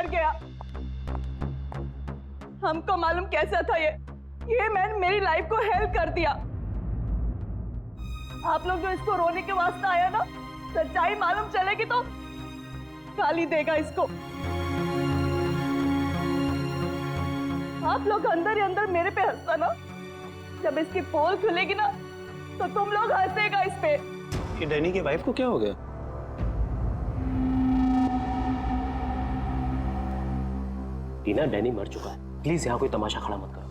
मर गया। हमको मालूम कैसा था ये मैन मेरी लाइफ को हेल्प कर दिया। आप लोग जो इसको रोने के वास्ते आया ना, सच्चाई मालूम चलेगी तो गाली देगा इसको। आप लोग अंदर ही अंदर मेरे पे हंसता ना, जब इसकी पोल खुलेगी ना तो तुम लोग हंसेगा इस पे। कि डैनी की वाइफ को क्या हो गया? टीना, डैनी मर चुका है, प्लीज यहाँ कोई तमाशा खड़ा मत करो।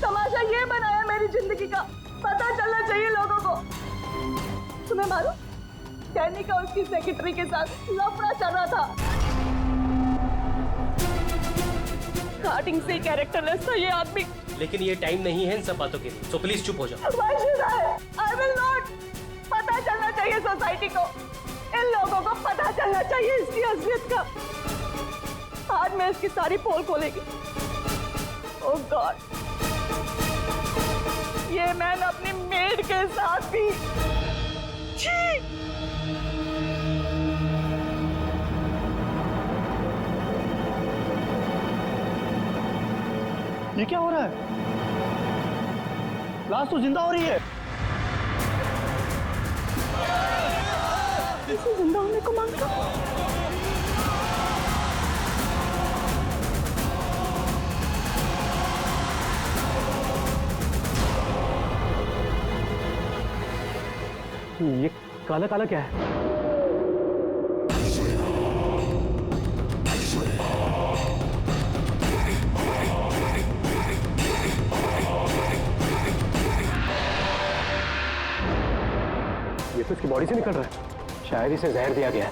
तमाशा ये बनाया मेरी जिंदगी का, पता चलना चाहिए लोगों को। तुम्हें मालूम, डैनी का उसकी सेक्रेटरी के साथ लफड़ा चल रहा था। स्टार्टिंग से कैरेक्टरलेस था ये आदमी। लेकिन ये टाइम नहीं है इन सब बातों के लिए, सो प्लीज चुप हो जाओ। Why should I will not। पता चलना चाहिए सोसाइटी को, इन लोगों को पता चलना चाहिए इसकी असलियत का। आज मैं इसकी सारी पोल खोलेगी। ओह गॉड, ये मैंने अपनी मेड के साथ भी। ये क्या हो रहा है? लाश तो जिंदा हो रही है। इसे जिंदा होने को मांगता। ये काला काला क्या है? ये तो इसकी बॉडी से निकल रहा है। शायद इसे जहर दिया गया है।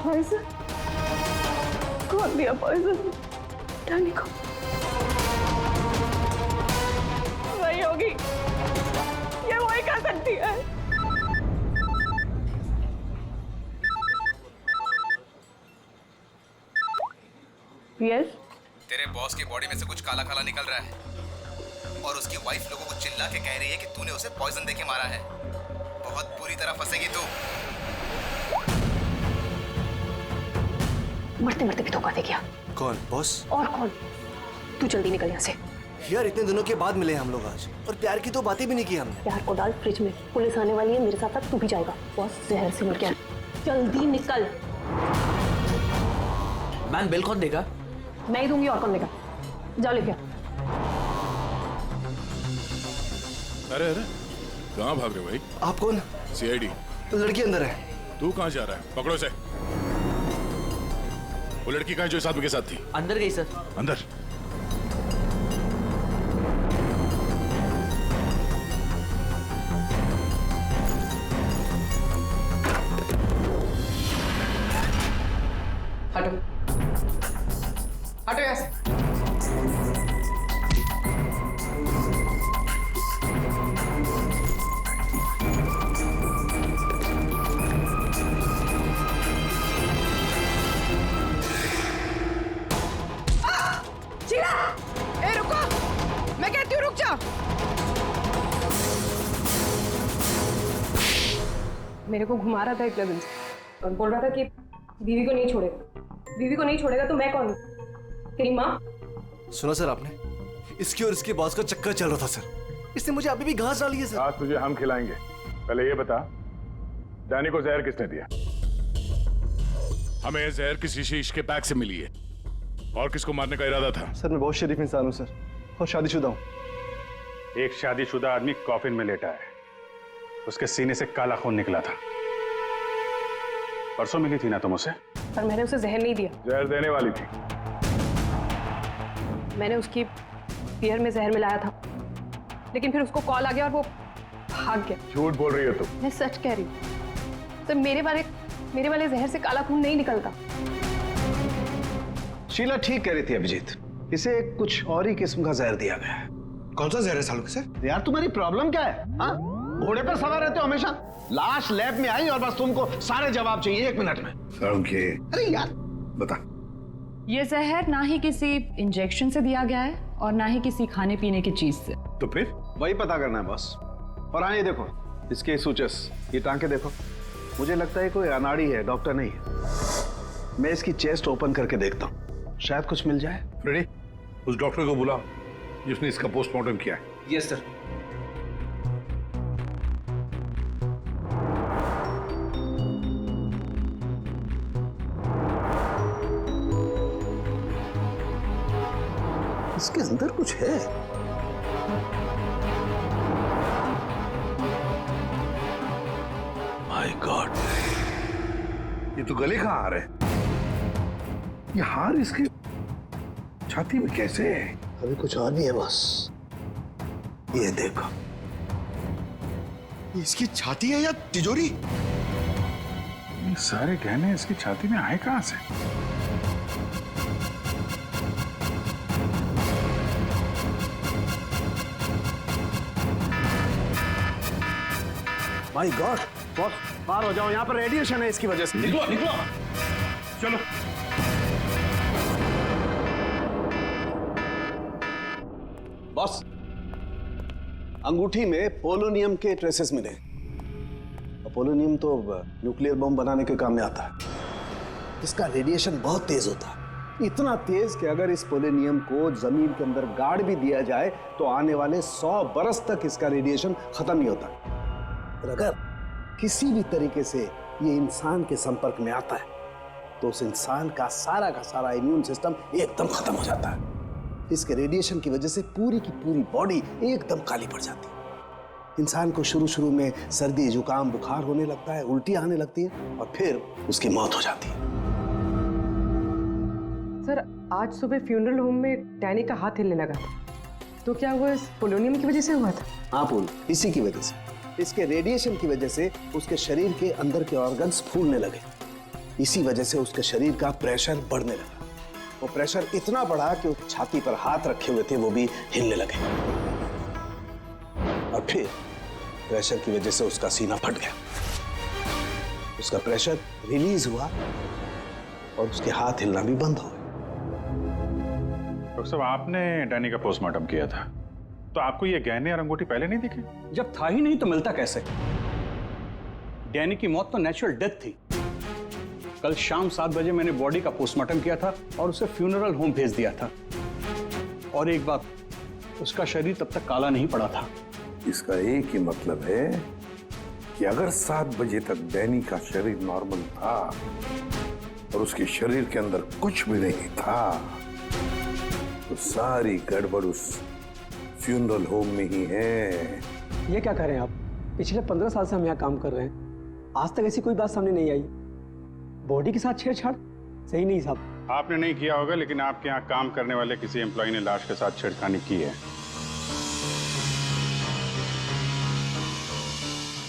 पॉइजन? कौन दिया पॉइजन डैनी को? वही होगी, ये वही कर सकती है। यस? तेरे बॉस की बॉडी में से कुछ काला काला निकल रहा है और उसकी वाइफ लोगों को चिल्ला के कह रही है कि तूने उसे पॉइजन देके मारा है। बहुत बुरी तरह फंसेगी तू। मरते मरते भी धोखा दे गया। कौन? बॉस? और कौन? तू जल्दी निकल यहाँ से। यार इतने दिनों के बाद मिले हम लोग आज, और प्यार की तो बातें भी नहीं की हमने। प्यार को डाल फ्रिज में, पुलिस आने वाली है, मेरे साथ साथ तू भी जाएगा। बॉस जहर से मर गया, जल्दी निकल। मैम बिल कौन देगा? मैं ही दूंगी, और कौन देगा? जाओ लेके। अरे अरे, कहाँ भाग रहे हो भाई? आप कौन? सीआईडी। लड़की अंदर है। तू कहाँ जा रहा है? पकड़ो इसे। वो लड़की कहाँ है जो इस आदमी के साथ थी? अंदर गई सर। अंदर? हटो हटो यहाँ से। ए रुको, मैं कहती हूँ रुक जा। मेरे को घुमा रहा था इतने दिन से और बोल रहा था कि बीवी को नहीं छोड़ेगा। बीवी को नहीं छोड़ेगा तो मैं कौन हूँ? तेरी माँ? सुना सर आपने? इसकी और इसके बॉस का चक्कर चल रहा था सर। इसने मुझे अभी भी घास डाली है सर। आज तुझे हम खिलाएंगे। पहले ये बता, डैनी को जहर किसने दिया? हमें जहर किसी शीश के पैक से मिली है। और किसको मारने का इरादा था? सर मैं बहुत शरीफ इंसान हूँ सर, और शादीशुदा हूँ। एक शादीशुदा आदमी कॉफिन में लेटा है, उसके सीने से काला खून निकला था। परसों मिली थी ना तुम उसे? पर मैंने उसे जहर नहीं दिया। जहर देने वाली थी। मैंने उसकी बियर में जहर मिलाया था, लेकिन फिर उसको कॉल आ गया और वो भाग गया। झूठ बोल रही हो तुम। मैं सच कह रही हूँ सर। मेरे वाले जहर से काला खून नहीं निकलता। शीला ठीक कह रही थी अभिजीत, इसे कुछ और ही किस्म का जहर दिया गया है। कौन सा जहर है सालों से? यार तुम्हारी प्रॉब्लम क्या है? हाँ, घोड़े पर सवार रहते हो हमेशा। लाश लैब में आई और बस तुमको सारे जवाब चाहिए 1 मिनट में। ओके। अरे यार बता। ये जहर ना ही किसी इंजेक्शन से दिया गया है और ना ही किसी खाने पीने की चीज से। तो फिर वही पता करना है बॉस। और हाँ ये देखो, इसके सूचस, ये टांके देखो। मुझे लगता है कोई अनाड़ी है, डॉक्टर नहीं है। मैं इसकी चेस्ट ओपन करके देखता हूँ, शायद कुछ मिल जाए। रेडी? उस डॉक्टर को बुलाओ जिसने इसका पोस्टमार्टम किया है। Yes sir. इसके अंदर कुछ है। माय गॉड, ये तो गले का हार है। ये हार इसके छाती में कैसे है? अभी कुछ और भी है बॉस, ये देखो। इसकी छाती है या तिजोरी? ये सारे गहने इसकी छाती में आए कहां से? माय गॉड बॉस, पार हो जाओ, यहाँ पर रेडिएशन है इसकी वजह से। निकलो निकलो, चलो। बॉस, अंगूठी में पोलोनियम के ट्रेसेस मिले। पोलोनियम तो न्यूक्लियर बम बनाने के काम में आता है। इसका रेडिएशन बहुत तेज होता है, इतना तेज कि अगर इस पोलोनियम को जमीन के अंदर गाड़ भी दिया जाए तो आने वाले 100 बरस तक इसका रेडिएशन खत्म नहीं होता। और अगर किसी भी तरीके से ये इंसान के संपर्क में आता है तो उस इंसान का सारा इम्यून सिस्टम एकदम खत्म हो जाता है। इसके रेडिएशन की वजह से पूरी की पूरी बॉडी एकदम काली पड़ जाती है। इंसान को शुरू में सर्दी, जुकाम, बुखार होने लगता है, उल्टी आने लगती है और फिर उसकी मौत हो जाती है। सर, आज सुबह फ्यूनरल होम में डैनी का हाथ हिलने लगा था, तो क्या वो इस पोलोनियम की वजह से हुआ था? हाँ पूल, इसी की वजह से, इसके रेडिएशन की वजह से उसके शरीर के अंदर के ऑर्गन्स फूलने लगे। इसी वजह से उसके शरीर का प्रेशर बढ़ने लगा। वो प्रेशर इतना बढ़ा कि वो छाती पर हाथ रखे हुए थे वो भी हिलने लगे, और फिर प्रेशर की वजह से उसका सीना फट गया। उसका प्रेशर रिलीज हुआ और उसके हाथ हिलना भी बंद हो गए। डॉक्टर साहब, आपने डैनी का पोस्टमार्टम किया था, तो आपको ये गहने और अंगूठी पहले नहीं दिखे? जब था ही नहीं तो मिलता कैसे? डैनी की मौत तो नेचुरल डेथ थी। कल शाम 7 बजे मैंने बॉडी का पोस्टमार्टम किया था और उसे फ्यूनरल होम भेज दिया था। और एक बात, उसका शरीर तब तक काला नहीं पड़ा था। इसका एक ही मतलब है कि अगर 7 बजे तक डैनी का शरीर नॉर्मल था और उसके शरीर के अंदर कुछ भी नहीं था, तो सारी गड़बड़ उस फ्यूनरल होम में ही है। ये क्या कह रहे हैं आप? पिछले 15 साल से हम यहाँ काम कर रहे हैं, आज तक ऐसी कोई बात सामने नहीं आई। बॉडी के साथ छेड़छाड़ सही नहीं साहब। आपने नहीं किया होगा, लेकिन आपके यहाँ काम करने वाले किसी एम्प्लॉय ने लाश के साथ छेड़खानी की है।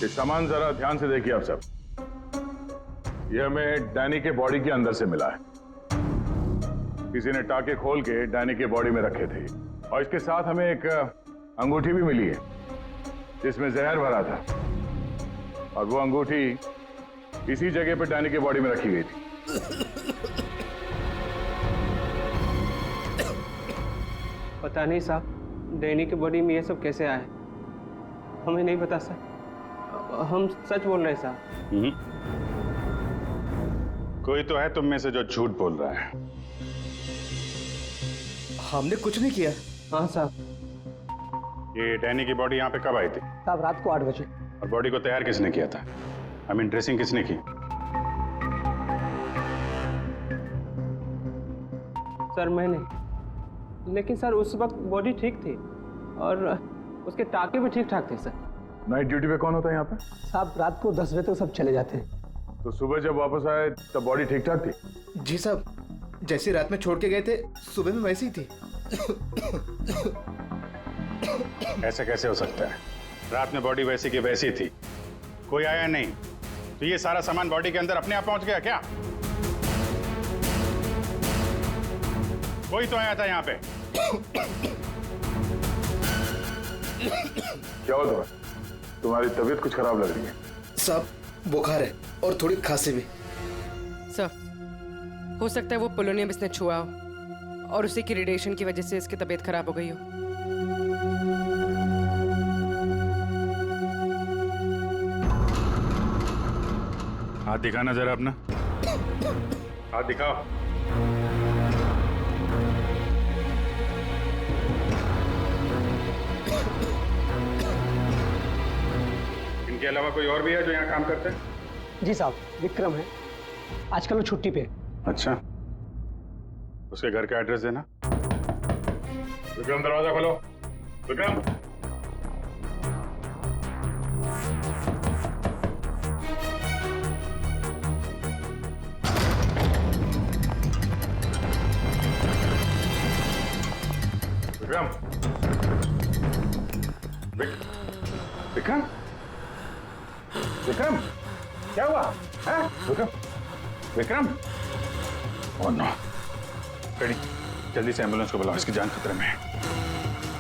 ये सामान जरा ध्यान से देखिए आप सब। ये हमें डैनी के बॉडी के अंदर से मिला है। किसी ने टाके खोल के डैनी के बॉडी में रखे थे, और इसके साथ हमें एक अंगूठी भी मिली है जिसमें जहर भरा था, और वो अंगूठी इसी जगह पे डैनी के बॉडी में रखी गई थी। पता नहीं साहब, डैनी की बॉडी में ये सब कैसे आया, हमें नहीं पता सर। हम सच बोल रहे हैं साहब। कोई तो है तुम में से जो झूठ बोल रहा है। हमने कुछ नहीं किया। हाँ साहब। ये डैनी की बॉडी यहाँ पे कब आई थी? साहब, रात को 8 बजे। और बॉडी को तैयार किसने किया था? आई मीन ड्रेसिंग किसने की? सर मैंने, लेकिन सर उस वक्त बॉडी ठीक थी और उसके टाके भी ठीक ठाक थे सर। नाइट ड्यूटी पे कौन होता है यहाँ पे? साहब, रात को 10 बजे तक सब चले जाते हैं। तो सुबह जब वापस आए तब बॉडी ठीक ठाक थी? जी साहब, जैसे रात में छोड़ के गए थे सुबह में वैसी ही थी। ऐसे कैसे हो सकता है? रात में बॉडी वैसी की वैसी थी, कोई आया नहीं, तो ये सारा सामान बॉडी के अंदर अपने आप पहुंच गया क्या? कोई तो आया था यहाँ पे। क्या हुआ तुम्हें? तुम्हारी तबीयत कुछ खराब लग रही है। साहब, बुखार है और थोड़ी खांसी भी। सर, हो सकता है वो पोलोनियम इसने छुआ हो और उसी की रेडिएशन की वजह से इसकी तबीयत खराब हो गई हो। हाथ दिखाना जरा अपना। हाथ दिखाओ। इनके अलावा कोई और भी है जो यहाँ काम करते हैं? जी साहब, विक्रम है, आजकल वो छुट्टी पे है। अच्छा, उसके घर का एड्रेस देना। विक्रम, दरवाजा खोलो। विक्रम, विक्रम, विक्रम, विक्रम, क्या हुआ? हैं? Vikram, Vikram, oh no. Ready, जल्दी से एम्बुलेंस को बुलाओ, इसकी जान खतरे में है।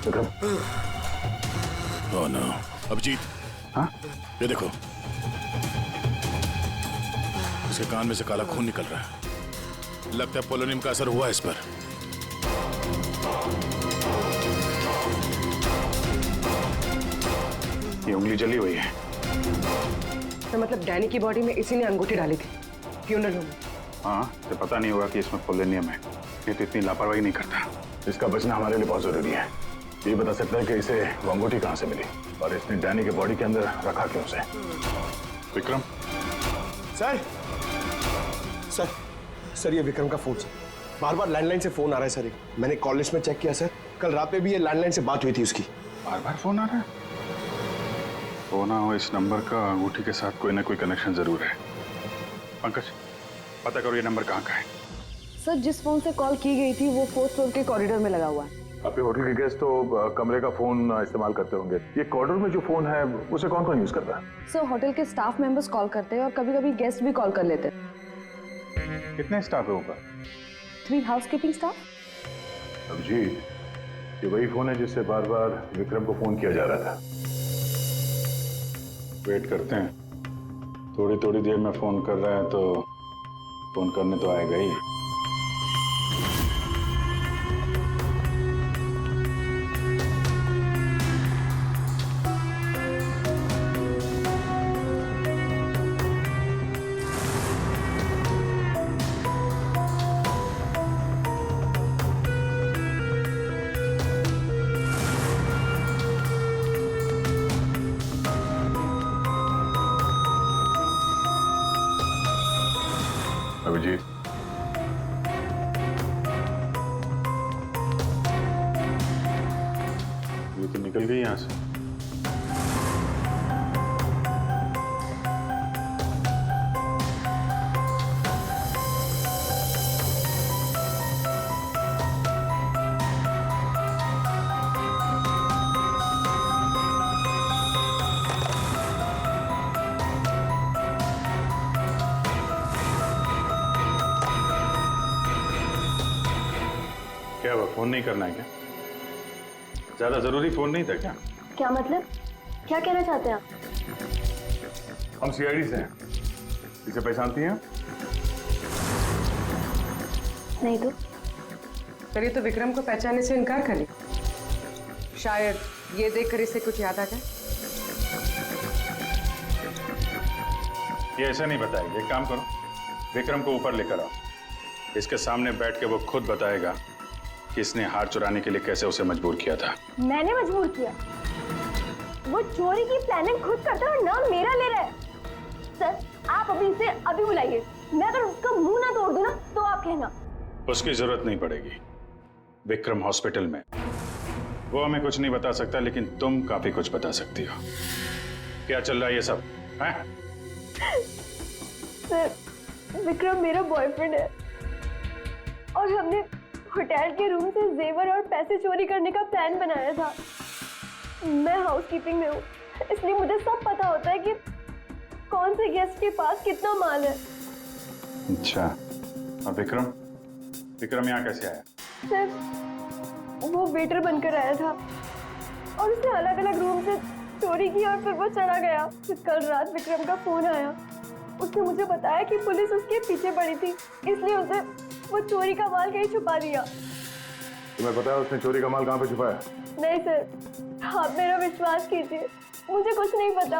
Vikram, oh no. अभिजीत, हाँ? ये देखो, इसके कान में से काला खून निकल रहा है। लगता है पोलोनियम का असर हुआ इस पर। ये उंगली जली हुई है। तो मतलब डैनी की बॉडी में इसी ने अंगूठी डाली थी फ्यूनरल होम में। हाँ, तो पता नहीं होगा कि इसमें पोलोनियम है। ये तो इतनी लापरवाही नहीं करता। इसका बचना हमारे लिए बहुत जरूरी है। ये बता सकता है कि इसे वो अंगूठी कहाँ से मिली और इसने डैनी के बॉडी के अंदर रखा क्यों उसे। विक्रम, सर सर ये विक्रम का फोन सर, बार बार लैंडलाइन से फोन आ रहा है सर। मैंने कॉल लिस्ट में चेक किया सर, कल रात में भी ये लैंडलाइन से बात हुई थी उसकी। बार बार फोन आ रहा है। हो ना हो, इस नंबर का अंगूठी के साथ कोई ना कोई कनेक्शन जरूर है। पंकज, पता करो ये नंबर कहाँ का है। सर, जिस फोन से कॉल की गई थी वो 4th फ्लोर के कॉरिडोर में लगा हुआ है। आपके होटल के गेस्ट तो कमरे का फोन इस्तेमाल करते होंगे। ये कॉरिडोर में जो फोन है उसे कौन कौन यूज करता है? सर, होटल के स्टाफ मेंबर्स कॉल करते हैं और कभी कभी गेस्ट भी कॉल कर लेते हैं। कितने स्टाफ है ऊपर? 3 हाउसकीपिंग स्टाफ। अभिजीत, ये वही फोन है जिससे बार बार विक्रम को फोन किया जा रहा था। वेट करते हैं, थोड़ी थोड़ी देर में फोन कर रहा है तो फोन करने तो आएगा ही। अभिजीत, ये तो निकल गई यहाँ से। क्या हुआ, फोन नहीं करना है क्या? ज्यादा जरूरी फोन नहीं था क्या? क्या मतलब? क्या कहना चाहते हैं आप? हम सीआईडी से हैं। इसे पहचानती हैं? नहीं तो फिर ये तो विक्रम को पहचानने से इनकार कर लिया। शायद ये देखकर इसे कुछ याद आ जाए। ये ऐसा नहीं बताएगी। एक काम करो, विक्रम को ऊपर लेकर आओ। इसके सामने बैठ के वो खुद बताएगा कि इसने हार चुराने के लिए कैसे उसे मजबूर किया था। मैंने मजबूर किया? वो चोरी की प्लानिंग खुद करता है और नाम मेरा ले रहा है। सर, आप अभी इसे अभी बुलाइए। मैं अगर उसका मुंह ना तोड़ दूं ना तो आप कहना। उसकी जरूरत नहीं पड़ेगी। विक्रम हॉस्पिटल में, वो हमें कुछ नहीं बता सकता, लेकिन तुम काफी कुछ बता सकती हो। क्या चल रहा है ये सब, हैं? सर, विक्रम मेरा बॉयफ्रेंड है और हमने होटल के रूम से जेवर और पैसे चोरी करने का प्लान बनाया था। मैं हाउसकीपिंग में हूँ, इसलिए मुझे सब पता होता है कि कौन से गेस्ट के पास कितना माल है। अच्छा, और विक्रम यहाँ कैसे आया? सर, वो वेटर बनकर आया था और उसने अलग अलग रूम से चोरी की और फिर वो चला गया। फिर कल रात विक्रम का फोन आया। उसने मुझे बताया कि पुलिस उसके पीछे पड़ी थी, इसलिए उसे वो चोरी का माल कहीं छुपा दिया। तुम्हें पता है उसने चोरी का माल कहाँ पे छुपाया? नहीं सर, आप मेरा विश्वास कीजिए, मुझे कुछ नहीं पता।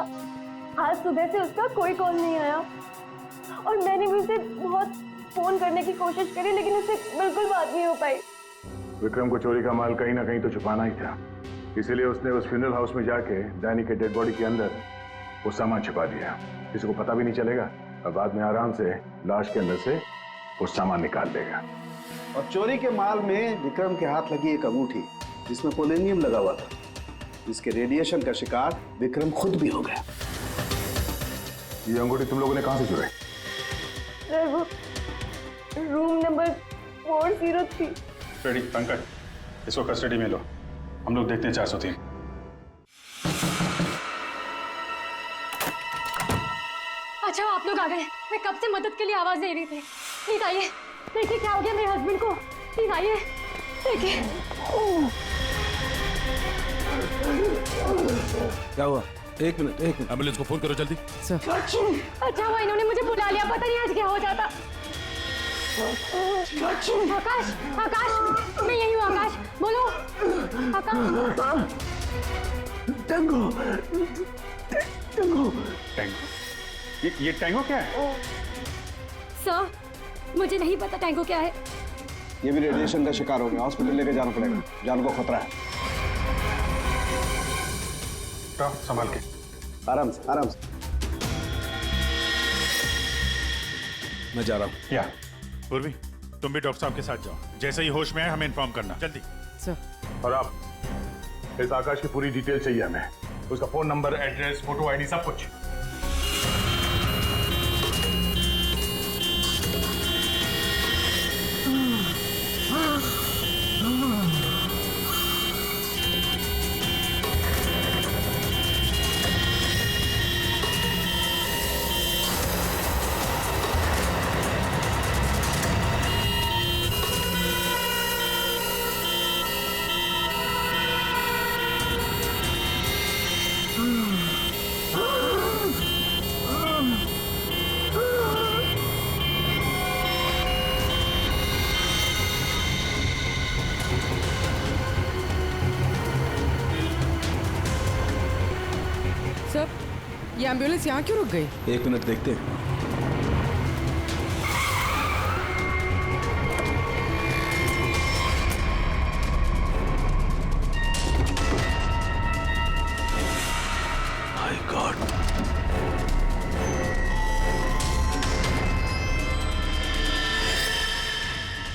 आज सुबह से उसका कोई कॉल नहीं आया और मैंने भी उसे बहुत फोन करने की कोशिश करी लेकिन उससे बिल्कुल बात नहीं हो पाई। विक्रम को चोरी का माल कहीं ना कहीं तो छुपाना ही था, इसीलिए उसने उस फ्यूनरल हाउस में जाके डैनी के डेड बॉडी के अंदर वो सामान छुपा दिया। किसी को पता भी नहीं चलेगा और बाद में आराम से लाश के अंदर से वो सामान निकाल लेगा। और चोरी के माल में विक्रम के हाथ लगी एक अंगूठी जिसमें पोलोनियम लगा हुआ था, जिसके रेडिएशन का शिकार विक्रम खुद भी हो गया। ये अंगूठी तुम लोगों ने कहां से चुराई? सर वो रूम नंबर 403। रेडी पंकज, इसको कस्टडी में लो, हम लोग देखते हैं 403। अच्छा आप लोग आ गए, मैं कब से मदद के लिए आवाज दे रही थी। प्लीज आइए, देखिए क्या हो गया मेरे हस्बैंड को। प्लीज आइए देखिए। क्या हुआ? एक मिनट एम्बुलेंस को फोन करो जल्दी। अच्छा हुआ इन्होंने मुझे बुला लिया, पता नहीं आज क्या हो जाता। आकाश, आकाश, मैं यही हूँ आकाश, बोलो आकाश। टैंगो, टैंगो, ये टैंगो क्या है? सर मुझे नहीं पता टैंगो क्या है। ये भी रेडिएशन का शिकार हो गया, हॉस्पिटल लेके जाना पड़ेगा, जान को खतरा है। संभाल के, आराम से आराम से। मैं जा रहा हूँ। या पूर्वी तुम भी डॉक्टर साहब के साथ जाओ, जैसे ही होश में आए हमें इन्फॉर्म करना जल्दी। सर। और आप इस आकाश की पूरी डिटेल चाहिए हमें, उसका phone number, address, photo ID, सब कुछ। सर ये एम्बुलेंस यहाँ क्यों रुक गई? एक मिनट देखते हैं। माय गॉड,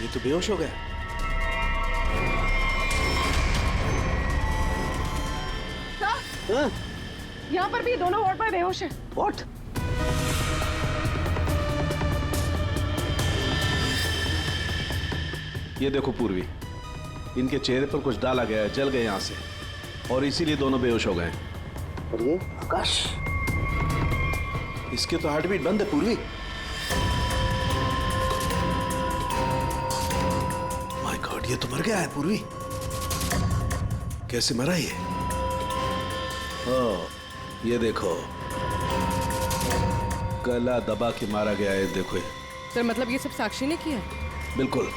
ये तो बेहोश हो गया। हाँ? यहाँ पर भी दोनों वार्ड पर बेहोश है। What? ये देखो पूर्वी, इनके चेहरे पर कुछ डाला गया है, जल गए यहां से, और इसीलिए दोनों बेहोश हो गए। और ये आकाश, इसके तो हार्ट बीट बंद है पूर्वी। माय गॉड, ये तो मर गया है पूर्वी। कैसे मरा ये? ओह, ये देखो, गला दबा के मारा गया है। देखो सर, मतलब ये सब साक्षी ने किया? बिल्कुल।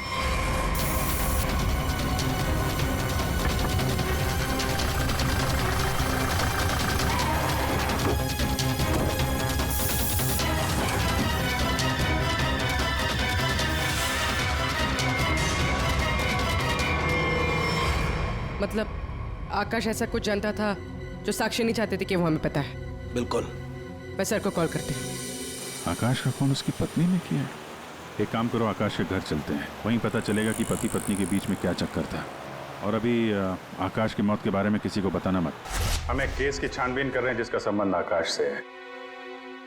मतलब आकाश ऐसा कुछ जानता था जो साक्षी नहीं चाहते थे कि वो हमें पता है। बिल्कुल। मैं सर को कॉल करती हूँ। आकाश का फोन उसकी पत्नी ने किया है। एक काम करो, आकाश के घर चलते हैं, वहीं पता चलेगा कि पति पत्नी के बीच में क्या चक्कर था। और अभी आकाश की मौत के बारे में किसी को बताना मत। हम एक केस की छानबीन कर रहे हैं जिसका संबंध आकाश से है।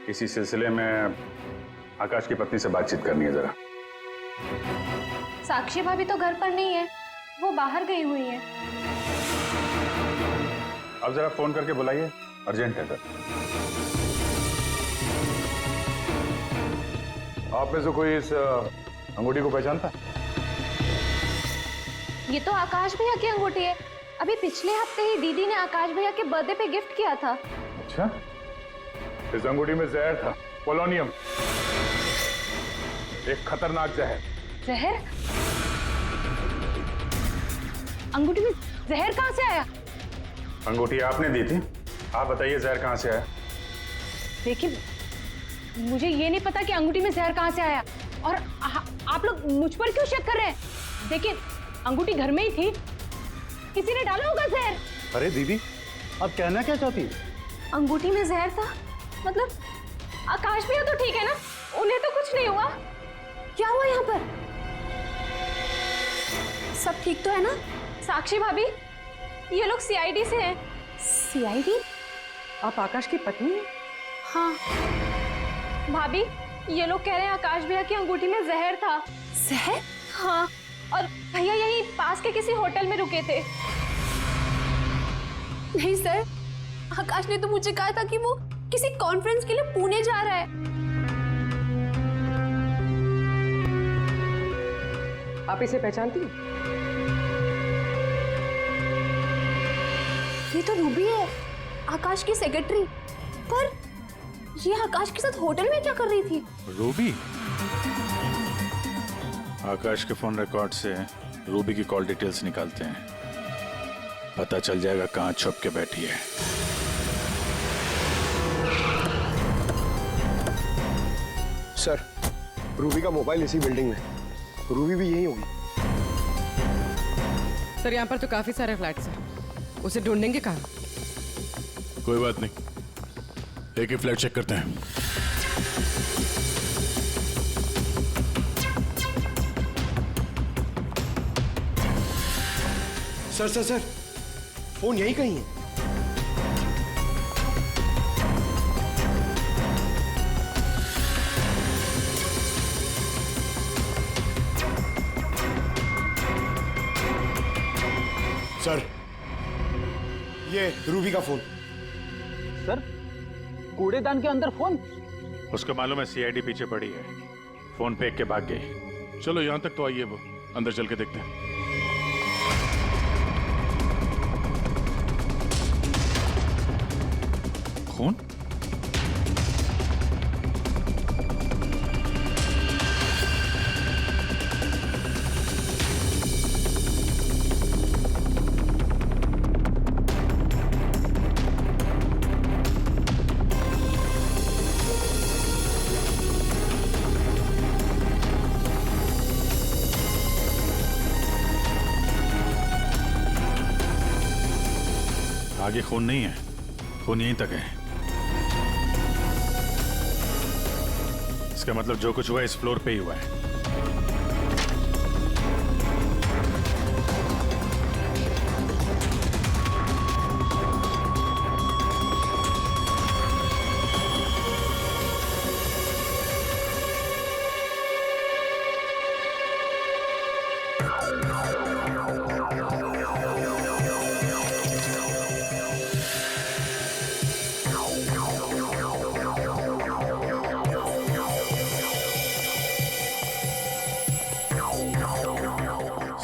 इसी सिलसिले में आकाश की पत्नी से बातचीत करनी है जरा। साक्षी भाभी तो घर पर नहीं है, वो बाहर गई हुई है। अब जरा फोन करके बुलाइए, अर्जेंट है सर। आप में से कोई इस अंगूठी को पहचानता? ये तो आकाश भैया की अंगूठी है। अभी पिछले हफ्ते ही दीदी ने आकाश भैया के बर्थडे पे गिफ्ट किया था। अच्छा, इस अंगूठी में जहर था, पोलोनियम, एक खतरनाक जहर। जहर? अंगूठी में जहर कहाँ से आया? अंगूठी आपने दी थी, आप बताइए जहर कहाँ से आया? देखिए, मुझे ये नहीं पता कि अंगूठी में जहर कहाँ से आया, और आप लोग मुझ पर क्यों शक कर रहे हैं? देखिए, अंगूठी घर में ही थी, किसी ने डाला होगा जहर। अरे दीदी, अब कहना क्या चाहती है? अंगूठी में जहर था? मतलब आकाश भैया तो ठीक है ना, उन्हें तो कुछ नहीं हुआ? क्या हुआ यहाँ पर? सब ठीक तो है ना? साक्षी भाभी, ये लोग सीआईडी से हैं। सीआईडी? आप आकाश की पत्नी हैं? हाँ भाभी, ये लोग कह रहे हैं आकाश भैया की अंगूठी में जहर था। जहर? हाँ, और भैया यहीं पास के किसी होटल में रुके थे। नहीं सर, आकाश ने तो मुझे कहा था कि वो किसी कॉन्फ्रेंस के लिए पुणे जा रहा है। आप इसे पहचानती हैं? ये तो रूबी है, आकाश की सेक्रेटरी। पर ये आकाश के साथ होटल में क्या कर रही थी? रूबी? आकाश के फोन रिकॉर्ड से रूबी की कॉल डिटेल्स निकालते हैं, पता चल जाएगा कहां छुप के बैठी है। सर, रूबी का मोबाइल इसी बिल्डिंग में, रूबी भी यही होगी। सर, यहाँ पर तो काफी सारे फ्लैट्स हैं, उसे ढूंढेंगे कहाँ? कोई बात नहीं, एक ही फ्लैट चेक करते हैं। सर सर सर, फोन यही कहीं है। सर, ये रूबी का फोन। सर, कूड़ेदान के अंदर फोन? उसको मालूम है सीआईडी पीछे पड़ी है, फोन फेंक के भाग गई। चलो यहां तक तो आइए, वो अंदर चल के देखते हैं। फोन? आगे खून नहीं है, खून यहीं तक है। इसका मतलब जो कुछ हुआ इस फ्लोर पे ही हुआ है।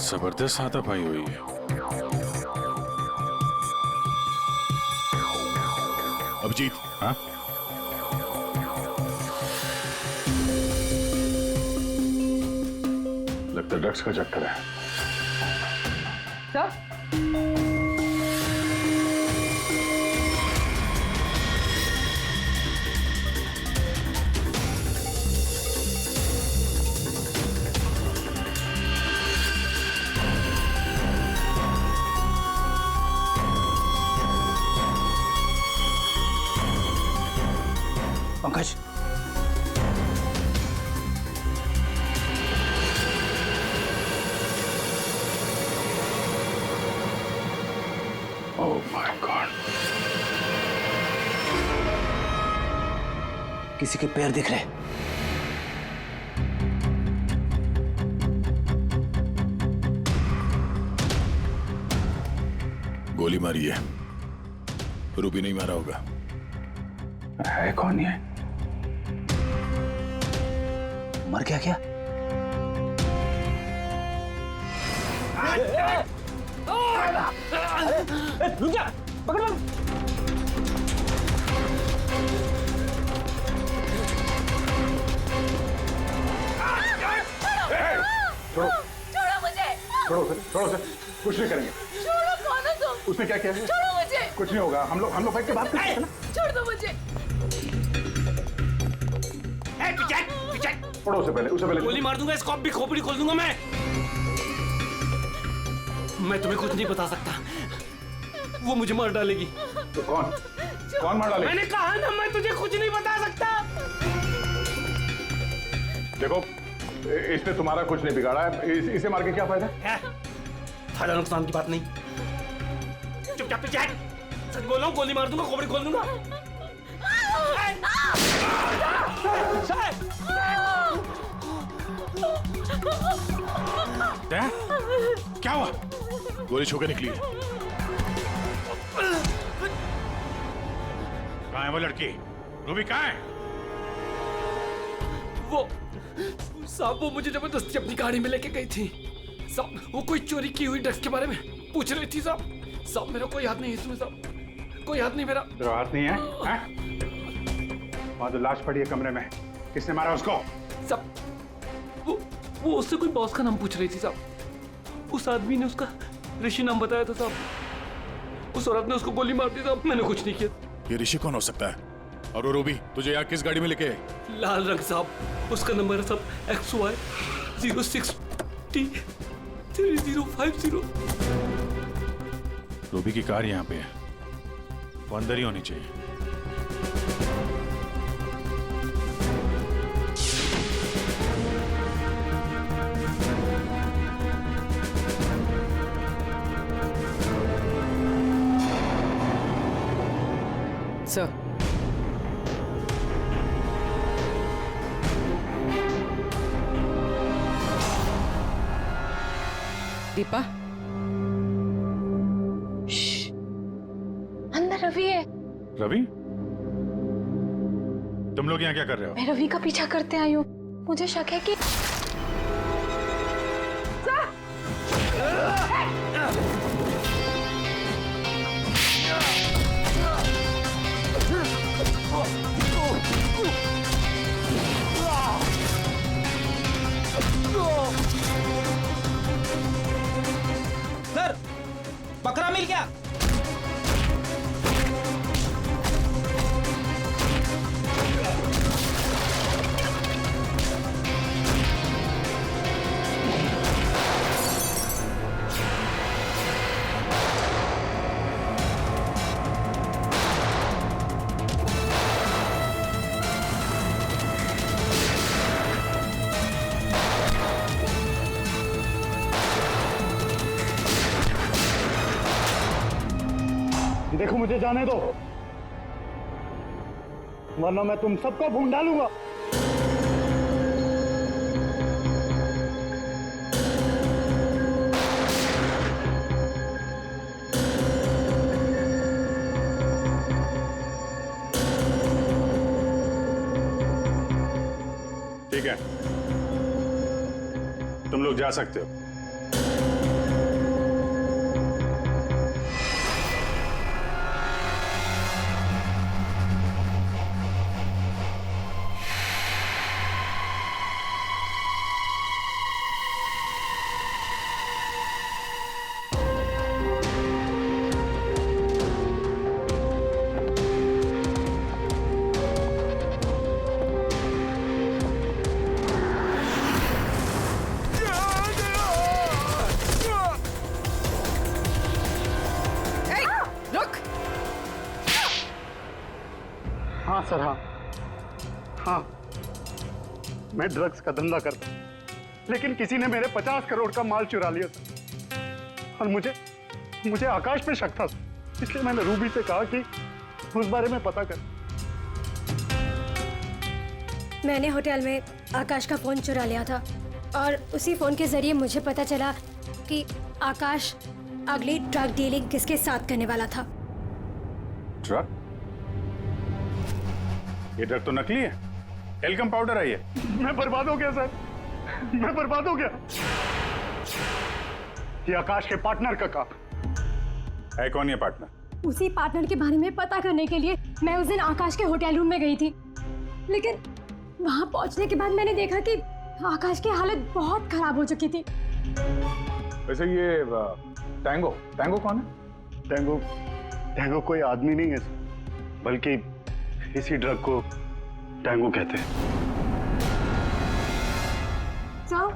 जबरदस्त हाथापाई हुई है। अभिजीत, हाँ? लगता है ड्रग्स का चक्कर है। Sir, Pankaj, oh my God, किसी के पैर दिख रहे। गोली मारी है, रूबी नहीं मारा होगा। है कौन ये? मर गया क्या? रुक जा, पकड़। छोड़ो मुझे। छोड़ो सर, छोड़ो सर, कुछ नहीं करेंगे। छोड़ो, कौन हो तुम? उसने क्या किया है? छोड़ो मुझे। कुछ नहीं होगा, हम लोग बैठ के बात करते हैं ना। छोड़ दो मुझे। पढ़ो उसे पहले गोली मार दूंगा, इसको भी खोपड़ी खोल दूंगा मैं तुम्हें कुछ नहीं बता सकता, वो मुझे मार डालेगी। तो कौन मार डालेगी? मैंने कहा ना, मैं तुझे कुछ नहीं बता सकता। देखो, इसने तुम्हारा कुछ नहीं बिगाड़ा है, इसे मार के क्या फायदा है? फायदा नुकसान की बात नहीं, चुपचाप पीछे हट। सच बोल रहा हूँ, गोली मार दूंगा, खोपड़ी खोल दूंगा। क्या हुआ? गोली छू के निकली है। कहाँ है वो लड़की? रूबी कहाँ है? वो साहब, वो मुझे जबरदस्ती अपनी गाड़ी में लेके गई थी साहब। वो कोई चोरी की हुई ड्रग्स के बारे में पूछ रही थी साहब। मेरा कोई हाथ नहीं है इसमें साहब, कोई हाथ नहीं मेरा। तेरा हाथ नहीं है? वहाँ तो लाश पड़ी है कमरे में, किसने मारा उसको? साहब वो उससे कोई बॉस का नाम पूछ रही थी साहब। उस आदमी ने उसका ऋषि नाम बताया था साहब। उस औरत ने उसको गोली मार दी साहब, मैंने कुछ नहीं किया। ये ऋषि कौन हो सकता है? और वो रूबी तुझे यहाँ किस गाड़ी में लेके? लाल रंग साहब, उसका नंबर है साहब XY 06T3050। रूबी की कार यहाँ पे है, वो अंदर ही होनी चाहिए। सर, दीपा, अंदर रवि है। रवि? तुम लोग यहाँ क्या कर रहे हो? मैं रवि का पीछा करते आई हूँ, मुझे शक है कि सर, बकरा मिल गया। देखो, मुझे जाने दो, वरना मैं तुम सबको भून डालूंगा। ठीक है, तुम लोग जा सकते हो। हाँ सर, हाँ, मैं ड्रग्स का धंधा करता हूँ, लेकिन किसी ने मेरे 50 करोड़ का माल चुरा लिया सर। और मुझे आकाश पे शक था, इसलिए मैंने रूबी से कहा कि उस बारे में पता कर। मैंने होटल में आकाश का फोन चुरा लिया था और उसी फोन के जरिए मुझे पता चला कि आकाश अगली ड्रग डीलिंग किसके साथ करने वाला था। ड्रग? ये ड्रग तो नकली है, एल्कम पाउडर है ये। मैं बर्बाद हो गया सर, मैं बर्बाद हो गया। ये आकाश के पार्टनर का काम है। कौन ये पार्टनर? उसी पार्टनर के बारे में पता करने के लिए मैं उस दिन आकाश के होटल रूम में गई थी, लेकिन वहां पहुंचने के बाद मैंने देखा कि आकाश की हालत बहुत खराब हो चुकी थी। वैसे ये टैंगो कौन है? टैंगो कोई आदमी नहीं है, बल्कि इसी ड्रग को टैंगो कहते हैं। सर,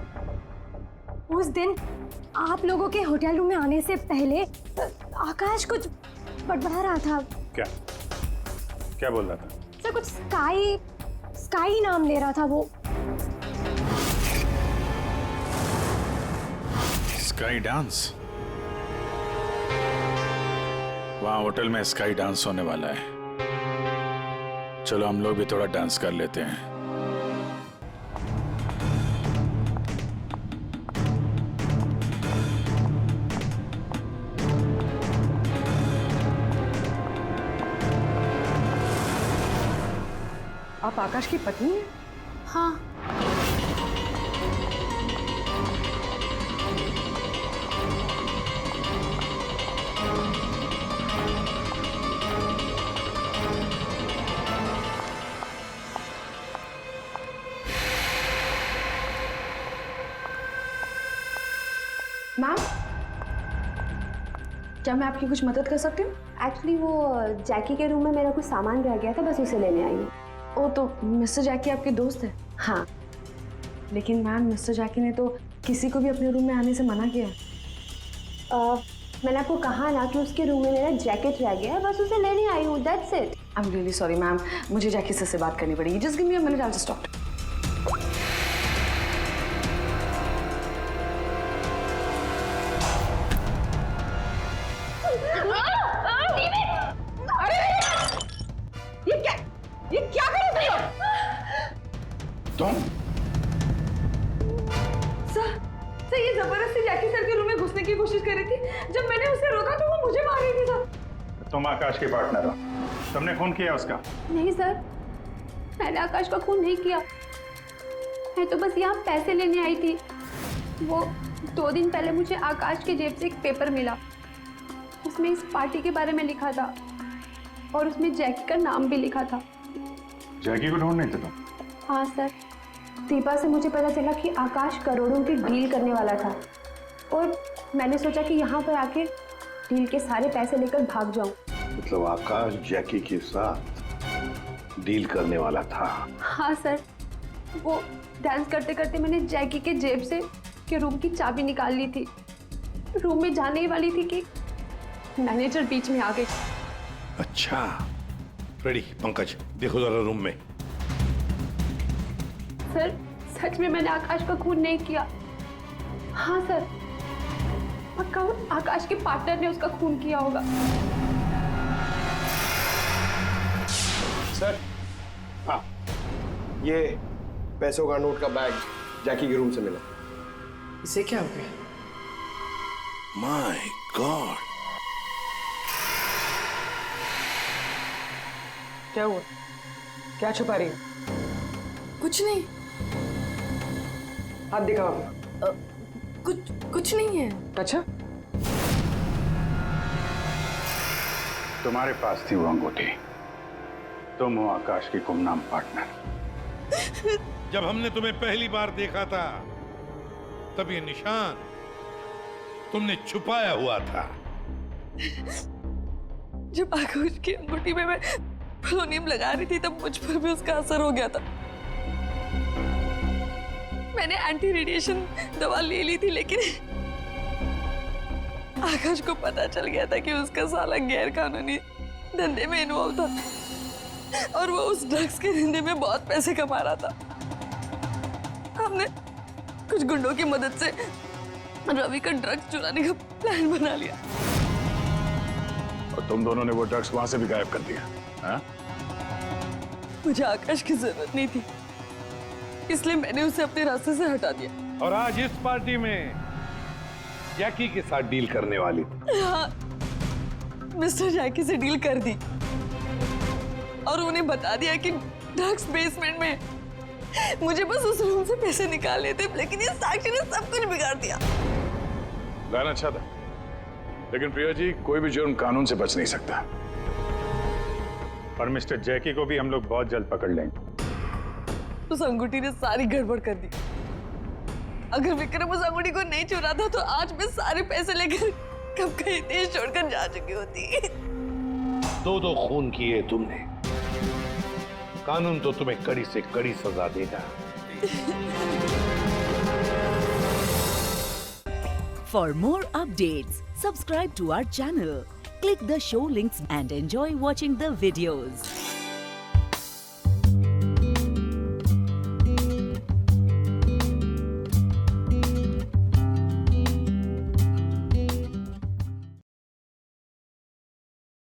उस दिन आप लोगों के होटल रूम में आने से पहले आकाश कुछ बड़बड़ा रहा था। क्या क्या बोल रहा था? सर कुछ स्काई नाम ले रहा था वो। Sky dance? वहां होटल में स्काई डांस होने वाला है। चलो हम लोग भी थोड़ा डांस कर लेते हैं। आप आकाश की पत्नी हैं? हाँ। मैम, क्या मैं आपकी कुछ मदद कर सकती हूँ? एक्चुअली वो जैकी के रूम में मेरा कुछ सामान रह गया था, बस उसे लेने आई हूँ। ओ, तो मिस्टर जैकी आपके दोस्त है? हाँ। लेकिन मैम, मिस्टर जैकी ने तो किसी को भी अपने रूम में आने से मना किया। मैंने आपको कहा ना कि उसके रूम में मेरा जैकेट रह गया है, बस उसे लेने आई हूँ, that's it. I am really sorry ma'am, मुझे जैकी से बात करनी पड़ेगी। Just give me a minute, I will just talk. ये क्या कर रहे हो तुम? सर ये जबरदस्ती जैकी सर के रूम में घुसने की कोशिश कर रही थी। जब मैंने उसे रोका तो वो मुझे मार रही थी सर। तुम आकाश के पार्टनर हो, तुमने खून किया उसका? नहीं सर, मैंने आकाश का खून नहीं किया। मैं तो बस यहाँ पैसे लेने आई थी। वो 2 दिन पहले मुझे आकाश के जेब से एक पेपर मिला, उसमें इस पार्टी के बारे में लिखा था और उसमें जैकी का नाम भी लिखा था। जैकी को ढूंढ नहीं थे तुम? हाँ सर, दीपा से मुझे पता चला कि आकाश करोड़ों की डील करने वाला था और मैंने सोचा कि यहाँ पर आके डील के सारे पैसे लेकर भाग जाऊं। मतलब आकाश जैकी के साथ डील करने वाला था? हाँ सर, वो डांस करते करते मैंने जैकी के जेब से के रूम की चाबी निकाल ली थी। रूम में जाने ही वाली थी कि मैनेजर बीच में आ गई। अच्छा, रेडी पंकज, देखो जरा रूम में। सर सच में मैंने आकाश का खून नहीं किया। हाँ सर, पक्का आकाश के पार्टनर ने उसका खून किया होगा। सर, हाँ, ये पैसों का नोट का बैग जैकी के रूम से मिला। इसे क्या हो गया? माय गॉड, क्या हुआ? क्या छुपा रही हो? कुछ नहीं। हाथ दिखाओ अपना। कुछ नहीं है। अच्छा, तुम्हारे पास थी वो अंगूठी, तुम हो आकाश की गुमनाम पार्टनर। जब हमने तुम्हें पहली बार देखा था तब ये निशान तुमने छुपाया हुआ था। जब आकाश की अंगूठी में मैं पोलोनियम लगा रही थी तब मुझ पर भी उसका असर हो गया था। मैंने एंटी रेडिएशन दवा ले ली थी, लेकिन आकाश को पता चल गया था कि उसका साला गैर कानूनी धंधे में इन्वॉल्व था और वो उस ड्रग्स के धंधे में बहुत पैसे कमा रहा था। हमने कुछ गुंडों की मदद से रवि का ड्रग्स चुराने का प्लान बना लिया। और तुम दोनों ने वो ड्रग्स वहां से भी गायब कर दिया? हाँ? मुझे आकाश की जरूरत नहीं थी, इसलिए मैंने उसे अपने रास्ते से हटा दिया। और आज इस पार्टी में जैकी के साथ डील करने वाली थी। हाँ, मिस्टर जैकी से डील कर दी और उन्हें बता दिया कि ड्रग्स बेसमेंट में। मुझे बस उस रूम से पैसे निकालने थे, लेकिन ये साक्षी ने सब कुछ बिगाड़ दिया। प्लान अच्छा था, लेकिन प्रिया जी, कोई भी जुर्म कानून से बच नहीं सकता। और मिस्टर जैकी को भी हम लोग बहुत जल्द पकड़ लेंगे। उस अंगूठी ने सारी गड़बड़ कर दी। अगर विक्रम उस अंगूठी को नहीं चुराता तो आज मैं सारे पैसे लेकर कब कहीं देश छोड़कर जा चुकी होती। 2 खून किए तुमने, कानून तो तुम्हें कड़ी से कड़ी सजा देगा। For more updates, subscribe to our channel, click the show links and enjoy watching the videos.